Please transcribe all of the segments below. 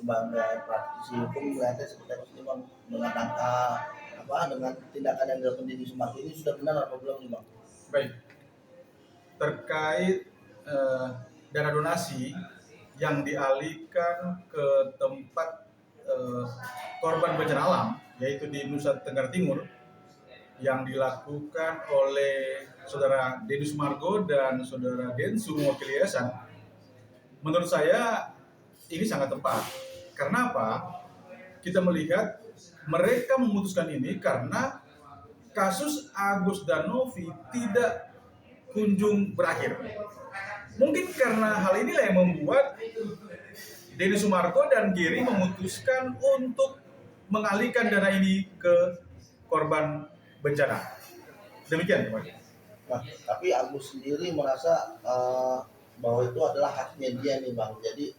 sebagai praktisi hukum melihatnya seperti apa sih Bang dengan angka dengan tindakan yang dilakukan di Sumargo ini sudah benar apa belum nih Bang? Baik, terkait dana donasi yang dialihkan ke tempat korban bencana alam, yaitu di Nusa Tenggara Timur, yang dilakukan oleh Saudara Deddy Sumargo dan Saudara Densu mewakili yayasan, menurut saya ini sangat tepat. Karena apa? Kita melihat mereka memutuskan ini karena kasus Agus dan Novi tidak kunjung berakhir. Mungkin karena hal inilah yang membuat Deddy Sumargo dan Giri memutuskan untuk mengalihkan dana ini ke korban bencana. Demikian, teman. Nah, tapi Agus sendiri merasa bahwa itu adalah haknya dia nih Bang. Jadi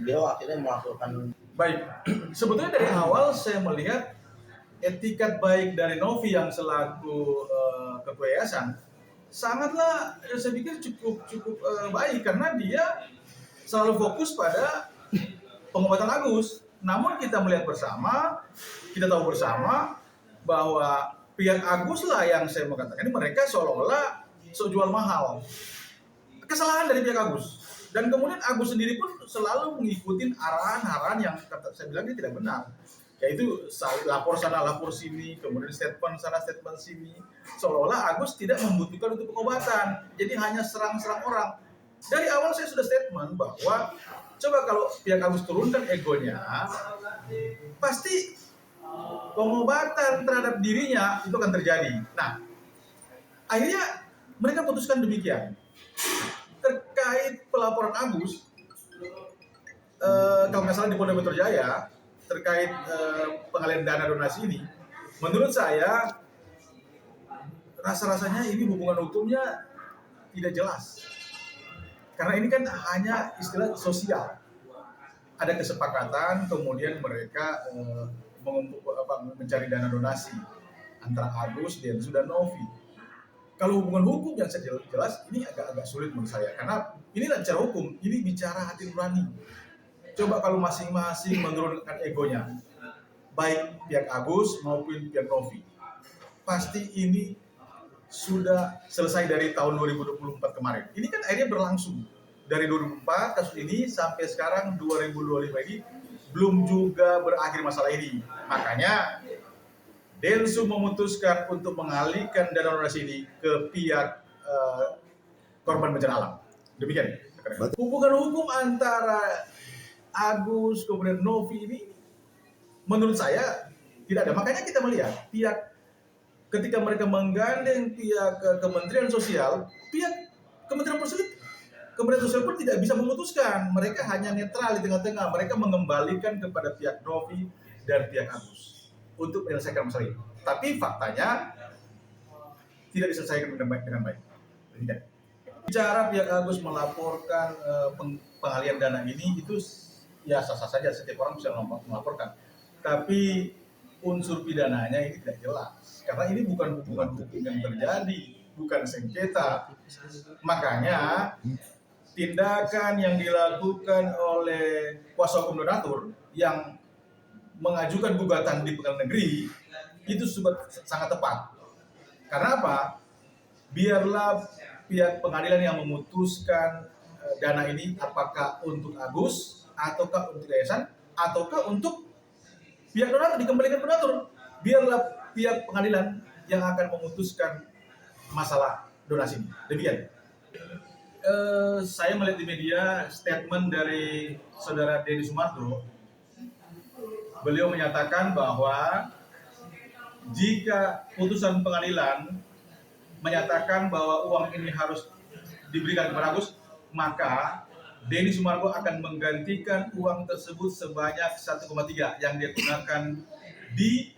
beliau akhirnya melaporkan. Baik, sebetulnya dari awal saya melihat etikat baik dari Novi yang selaku ketua yayasan sangatlah saya pikir cukup baik karena dia selalu fokus pada pengobatan Agus. Namun kita melihat bersama, kita tahu bersama bahwa pihak Agus lah yang saya mau katakan ini mereka seolah-olah jual mahal. Kesalahan dari pihak Agus. Dan kemudian Agus sendiri pun selalu mengikuti arahan-arahan yang saya bilang ini tidak benar. Yaitu lapor sana, lapor sini, kemudian statement sana, statement sini. Seolah-olah Agus tidak membutuhkan untuk pengobatan. Jadi hanya serang-serang orang. Dari awal saya sudah statement bahwa coba kalau pihak Agus turunkan egonya, pasti pengobatan terhadap dirinya itu akan terjadi. Nah, akhirnya mereka putuskan demikian. Terkait pelaporan Agus, kalau nggak salah di Polda Metro Jaya, terkait pengalihan dana donasi ini, menurut saya rasa-rasanya ini hubungan hukumnya tidak jelas. Karena ini kan hanya istilah sosial. Ada kesepakatan, kemudian mereka mencari dana donasi antara Agus dan sudah Novi. Kalau hubungan hukum yang jelas ini agak sulit menurut saya karena ini bicara hukum, ini bicara hati nurani. Coba kalau masing-masing menurunkan egonya, baik pihak Agus maupun pihak Novi, pasti ini sudah selesai dari tahun 2024 kemarin. Ini kan akhirnya berlangsung dari 2004 kasus ini sampai sekarang 2025 ini belum juga berakhir masalah ini. Makanya Densu memutuskan untuk mengalihkan dana donasi ini ke pihak korban bencana alam. Demikian. Hubungan hukum antara Agus kemudian Novi ini menurut saya tidak ada. Makanya kita melihat pihak ketika mereka menggandeng pihak Kementerian Sosial, pihak Kementerian Sosial pun tidak bisa memutuskan. Mereka hanya netral di tengah-tengah. Mereka mengembalikan kepada pihak Novi dan pihak Agus untuk menyelesaikan masalah ini. Tapi faktanya tidak diselesaikan dengan baik. Bicara pihak Agus melaporkan pengalihan dana ini itu ya sah-sah saja, setiap orang bisa melaporkan. Tapi unsur pidananya ini tidak jelas. Karena ini bukan hubungan hukum yang terjadi, bukan sengketa. Makanya tindakan yang dilakukan oleh kuasa hukum donatur yang mengajukan gugatan di pengadilan negeri itu sangat tepat. Karena apa? Biarlah pihak pengadilan yang memutuskan dana ini apakah untuk Agus, ataukah untuk yayasan, ataukah untuk pihak donatur, dikembalikan donatur. Biarlah pihak pengadilan yang akan memutuskan masalah donasi ini. Demikian. Saya melihat di media statement dari Saudara Deddy Sumargo. Beliau menyatakan bahwa jika putusan pengadilan menyatakan bahwa uang ini harus diberikan kepada Agus, maka Deddy Sumargo akan menggantikan uang tersebut sebanyak 1,3 yang dia gunakan di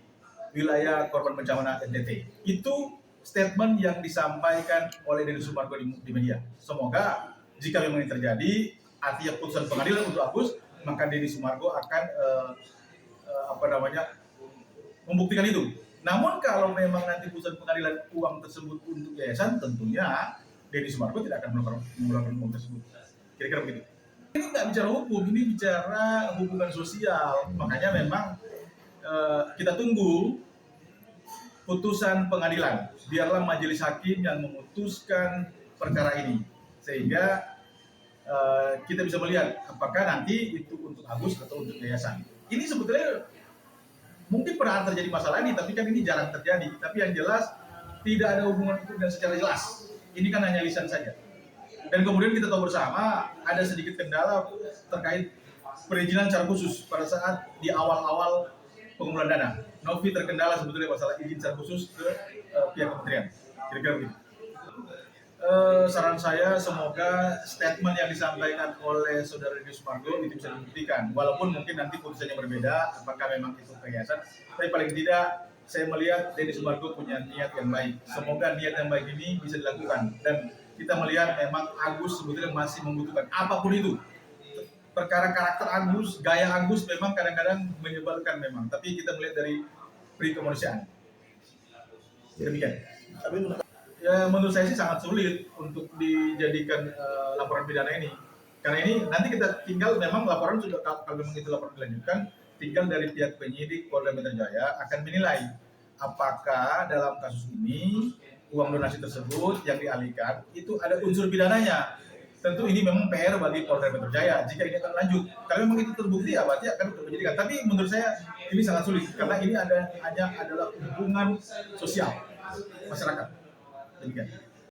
wilayah korban bencana NTT. Itu statement yang disampaikan oleh Deddy Sumargo di media. Semoga jika memang ini terjadi, artinya putusan pengadilan untuk Agus, maka Deddy Sumargo akan membuktikan itu. Namun kalau memang nanti putusan pengadilan uang tersebut untuk yayasan, tentunya Deddy Sumargo tidak akan mengeluarkan uang tersebut. Kira-kira begitu. Ini nggak bicara hukum, ini bicara hubungan sosial. Makanya memang kita tunggu putusan pengadilan. Biarlah majelis hakim yang memutuskan perkara ini, sehingga kita bisa melihat apakah nanti itu untuk Agus atau untuk yayasan. Ini sebetulnya mungkin pernah terjadi masalah ini, tapi kan ini jarang terjadi. Tapi yang jelas tidak ada hubungan itu dan secara jelas. Ini kan hanya lisan saja. Dan kemudian kita tahu bersama ada sedikit kendala terkait perizinan secara khusus pada saat di awal-awal pengumpulan dana. Novi terkendala sebetulnya masalah izin secara khusus ke pihak kementerian. Kira-kira begitu. Saran saya semoga statement yang disampaikan oleh saudara Deddy Sumargo itu bisa dibuktikan. Walaupun mungkin nanti putusannya berbeda, apakah memang itu yayasan. Tapi paling tidak saya melihat Deddy Sumargo punya niat yang baik. Semoga niat yang baik ini bisa dilakukan. Dan kita melihat memang Agus sebetulnya masih membutuhkan apapun itu. Perkara karakter Agus, gaya Agus memang kadang-kadang menyebalkan memang. Tapi kita melihat dari pri kemanusiaan. Demikian. Tapi Ya, menurut saya sih sangat sulit untuk dijadikan laporan pidana ini. Karena ini nanti kita tinggal memang laporan sudah, kalau memang itu laporan dilanjutkan, tinggal dari pihak penyidik Polda Metro Jaya akan menilai apakah dalam kasus ini uang donasi tersebut yang dialihkan itu ada unsur pidananya. Tentu ini memang PR bagi Polda Metro Jaya jika ini akan lanjut. Kalau memang itu terbukti ya berarti akan penyidikan. Tapi menurut saya ini sangat sulit karena ini hanya adalah hubungan sosial masyarakat. Demikian.